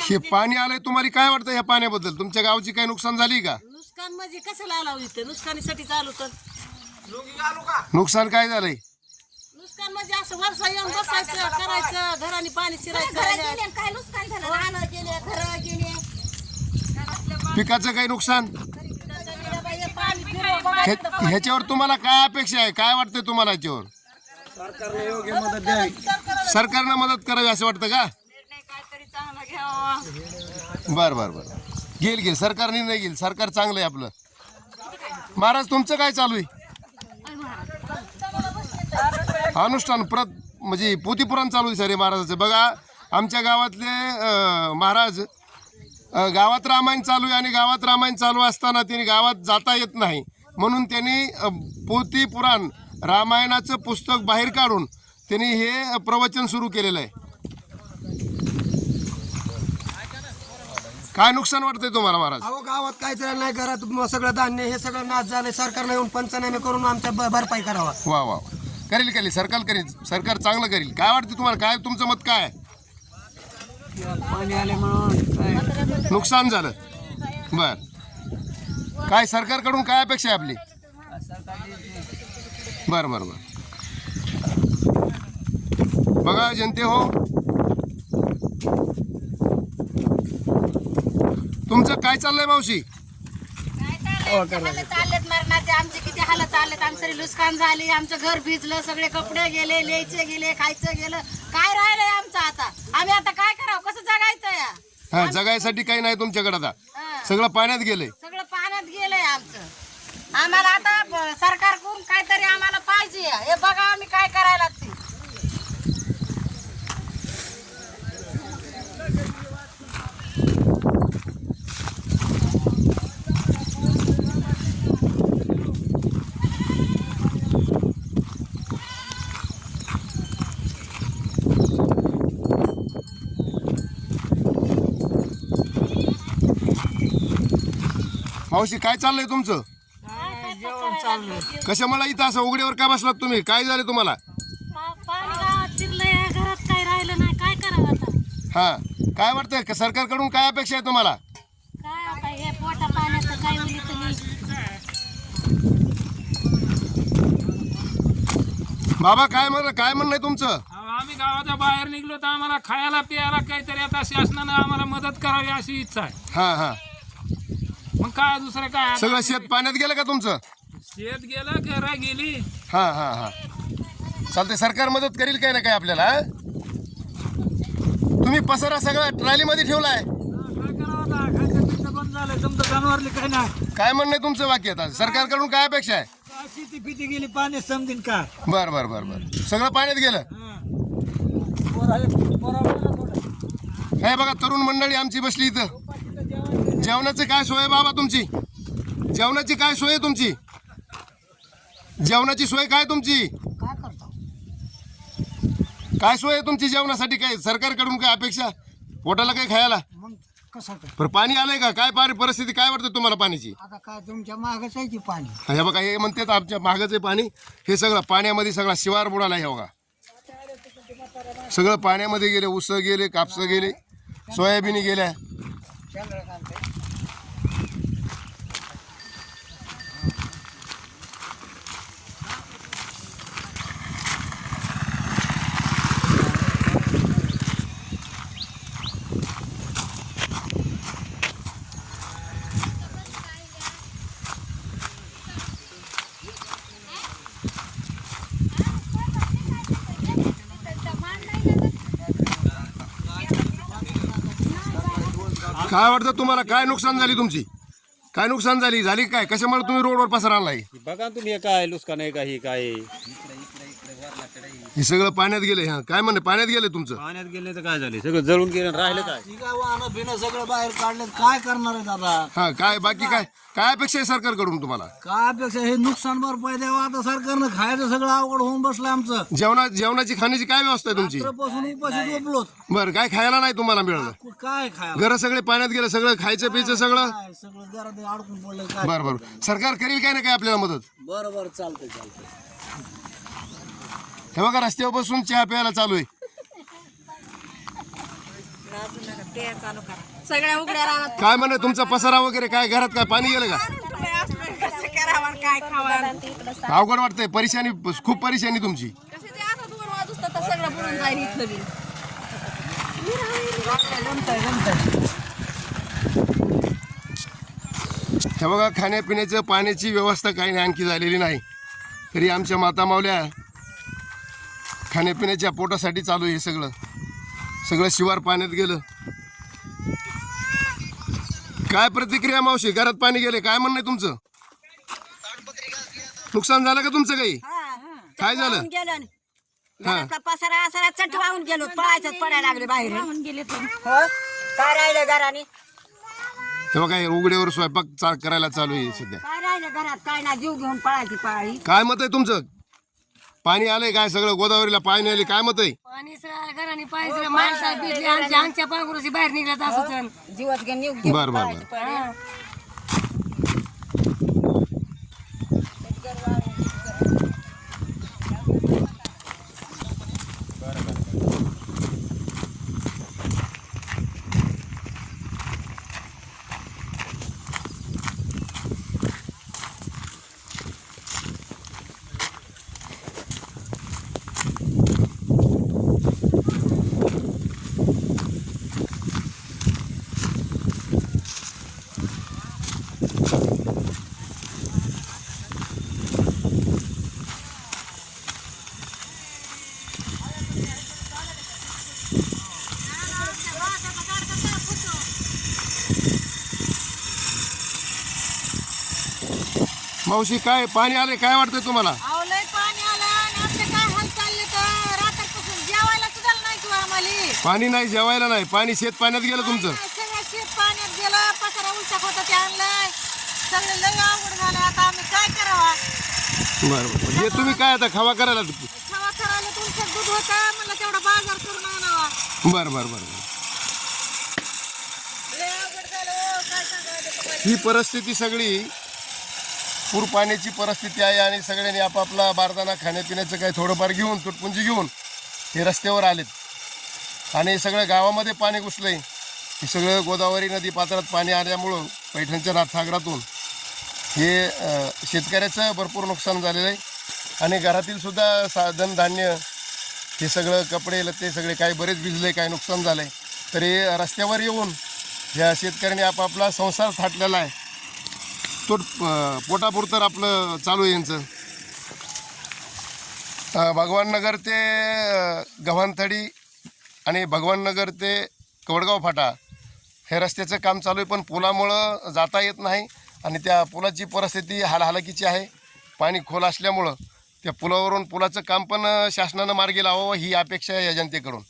हे पाणी आलंय, तुम्हाला काय वाटतं या पाण्याबद्दल? तुमच्या गावची काही नुकसान झाली का? नुकसान म्हणजे कशाला आला इथे? नुकसानीसाठी चालू तर नुकसान काय झालंय? नुकसान म्हणजे असं वर्षा येऊन बसायचं, करायचं, घराने पाणी शिरायचं. काय नुकसान झालं? रानं गेले, घरं गेले. पिकाचं काही नुकसान? पाणी फिरवा बघायचं. ह्याच्यावर तुम्हाला काय अपेक्षा आहे? काय वाटतंय तुम्हाला याच्यावर? सरकारने योग्य मदत द्यावी. सरकारनं मदत करावी असं वाटतं का? निर्णय काहीतरी चांगला घ्यावा. बर बर बर, घेईल सरकार निर्णय घेईल. सरकार चांगलं आहे आपलं. महाराज तुमचं काय चालू आहे? अनुष्ठान म्हणजे पोथीपुराण चालू आहे सर महाराजाचं. बघा आमच्या गावातले महाराज गावात रामायण चालू आहे आणि गावात रामायण चालू असताना त्यांनी गावात जाता येत नाही म्हणून त्यांनी पोथीपुराण रामायणाचं पुस्तक बाहेर काढून त्यांनी हे प्रवचन सुरू केलेलं आहे. काय नुकसान वाटतंय तुम्हाला महाराज? अहो गावात काय चाललं नाही, घरात सगळं धान्य हे सगळं नाश झालंय. सरकारने येऊन पंचनामे करून आमच्या भरपाई करावा. वा वा, करेल सरकार करेल. सरकार चांगलं करेल. काय वाटतं तुम्हाला? काय तुमचं मत काय? पाणी आले म्हणून नुकसान झालं. बर, काय सरकारकडून काय अपेक्षा आहे आपली? बर बर बर, बघा जनते हो, तुमचं काय चाललंय मावशी? चाललेत मरणाचे आमचे किती हाल चाललेत. आमचं नुकसान झाले, आमचं घर भिजलं, सगळे कपडे गेले, ल्यायचे गेले, खायचं गेलं. काय राहिलंय आमचं आता? आम्ही आता काय करावं? कसं जगायचं या? हा, जगायसाठी काही नाही तुमच्याकडे आता. सगळं पाण्यात गेलंय. सगळं पाण्यात गेलंय आमचं. आम्हाला आता सरकारकडून काहीतरी आम्हाला पाहिजे. हे बघा आम्ही काय करायला लागते. मावशी काय चाललंय तुमचं? जेवण चाललंय. कशामुळे इथं असं उघड्यावर का बसलात तुम्ही? काय झालं तुम्हाला? पाणी गावात शिरलंय, घरात काही राहिलं नाही. काय करावं आता? हा, काय वाटतंय सरकारकडून काय अपेक्षा आहे तुम्हाला? काय आता हे पोटा पाण्याचं काय होईल तुम्ही? बाबा काय म्हणणं आहे तुमचं? आम्ही गावाच्या बाहेर निघलो तर आम्हाला खायला प्यायला काहीतरी आता शासनानं आम्हाला मदत करावी अशी इच्छा आहे. हा हा, मग काय दुसरं काय? सगळं शेत पाण्यात गेलं का तुमचं? शेत गेलं, घरा गेली. हा हा हा, चालतंय. सरकार मदत करील काय ना काय आपल्याला. हा? तुम्ही पसारा सगळा ट्रॉलीमध्ये ठेवलाय. काय करावं आता? खायचं पिणं बंद झालंय. समजा जनावरले काय नाही. काय म्हणणं आहे तुमचं वाक्य आता? सरकारकडून काय अपेक्षा आहे? शेती पिती गेली, पाणी समजून का? बर बर बर बर, सगळं पाण्यात गेलं. हे बघा तरुण मंडळी आमची बसली इथं. जेवणाची काय सोय बाबा तुमची? जेवणाची काय सोय तुमची? जेवणाची सोय काय तुमची? काय सोय आहे तुमची जेवणासाठी? काय सरकारकडून काय अपेक्षा? पोटाला काय खायला? मग कसं काय? पण पाणी आलंय का? काय परिस्थिती काय वाटतं तुम्हाला पाण्याची? आता काय तुमच्या मागच आहे की पाणी? हे बघा हे म्हणतात आमच्या महागाचं पाणी. हे सगळं पाण्यामध्ये सगळा शिवार बुडाला. हे बघा सगळं पाण्यामध्ये गेले. ऊस गेले, कापस गेले, सोयाबीन गेल्या. काय वाटतं तुम्हाला? काय नुकसान झाली तुमची? काय नुकसान झाली काय? कशामुळे तुम्ही रोडवर पसार आणलाय? बघा तुम्ही काय नुकसान आहे का? ही काय हे सगळं पाण्यात गेले. हा काय म्हणणे पाण्यात गेले तुमचं? पाण्यात गेले तर काय झाले, सगळं जळून गेलं, राहिलं काय? वाहनं बिनं सगळं बाहेर काढले, काय करणार आहे दादा? हा काय बाकी काय काय अपेक्षा आहे सरकारकडून तुम्हाला? काय अपेक्षा, हे नुकसान भरपाई द्यावं आता सरकारनं. खायचं सगळं अवघड होऊन बसलं आमचं. जेवणाची खाण्याची काय व्यवस्था आहे तुमची? रात्रपासून उपाशी झोपलो. बरं काय खायला नाही तुम्हाला मिळालं? काय खायला? घरं सगळे पाण्यात गेलं, सगळं खायचं पियचं सगळं. काय सगळं घरात अडकून पडलं. काय बरं बरं सरकार करेल काय ना काय आपल्याला मदत? बरं बरं, चालतंय चालतंय. हे बघा रस्त्यावर बसून चहा प्यायला चालू आहे. सगळ्या उघड्या राहणार काय म्हणे तुमचा पसारा वगैरे काय घरात काय पाणी गेलं का? कसं करावं काय खावा अवघड वाटतंय, परेशानी खूप परेशानी तुमची. आता 2 वाजता तर सगळं बुडून जाईल इथलं बी. हे बघा खाण्यापिण्याचं पाण्याची व्यवस्था काही नाही आणखी झालेली नाही, तरी आमच्या माता मावल्या खाण्यापिण्याच्या पोटासाठी चालू आहे. सगळं सगळं शिवार पाण्यात गेलं. काय प्रतिक्रिया मावशी? घरात पाणी गेले, काय म्हणणं आहे तुमचं? नुकसान झालं का तुमचं काही? काय झालं? घरातला पसारा असारा चट वाहून गेलो, पळायचं पडायला लागले बाहेर. गेले तर काय राहिलं घराने? हे बघा हे उघड्यावर स्वयंपाक करायला चालू आहे सध्या. काय राहिलं घरात? काय ना जीव घेऊन पळायची पाळी. काय मत आहे तुमचं? पाणी आलंय काय सगळं गोदावरीला पाणी आले, काय मत आहे? पाणी सगळ्या घराने पाहिजे, माणसा बिजली आमच्या अंगच्या पांघरुशी बाहेर निघल्यात असंच. जीवात घेऊन निघ बरं बरं बरं. मावशी काय पाणी आले, काय वाटतंय तुम्हाला? लय पाणी आलं आणि आमचे काय हाल चालले तर रात्रपासून जेवायला सुद्धा नाही किंवा आम्हाला. पाणी नाही, जेवायला नाही, पाणी शेत पाण्यात गेलं तुमचं. सगळं शेत पाण्यात गेलं, पसारा उलचाक होता ते आणलंय. सगळं लय अवघड झालं, आता आम्ही काय करावा? बरं बरं. हे तुम्ही काय आता खावा करायला? खावा करायला तुमचं दूध होतं, म्हणलं तेवढा बाजार करून आणावा. बरं बरं बरं. लय अवघड झालं हो, काय सांगायचं तुम्हाला. ही परिस्थिती सगळी पूर पाण्याची परिस्थिती आहे आणि सगळ्यांनी आपापला बारदाना खाण्यापिण्याचं काही थोडंफार घेऊन तुटपुंजी घेऊन हे रस्त्यावर आलेत आणि सगळं गावामध्ये पाणी घुसलंय. हे सगळं गोदावरी नदी पात्रात पाणी आल्यामुळं पैठणच्या नाथसागरातून हे शेतकऱ्याचं भरपूर नुकसान झालेलं आहे आणि घरातील सुद्धा साधन धान्य हे सगळं कपडे लत्ते सगळे काही बरेच भिजले, काही नुकसान झालं आहे. तरी रस्त्यावर येऊन ह्या शेतकऱ्यांनी आपापला संसार थाटलेला आहे. पोटापुरतं आपलं चालू आहे यांचं. भगवाननगर ते गव्हाणथडी आणि भगवाननगर ते कवडगाव फाटा हे रस्त्याचं काम चालू आहे, पण पुलामुळं जाता येत नाही आणि त्या पुलाची परिस्थिती हालाहालाकीची आहे. पाणी खोल असल्यामुळं त्या पुलावरून पुलाचं काम पण शासनानं मार्गी लावावं ही अपेक्षा आहे या जनतेकडून.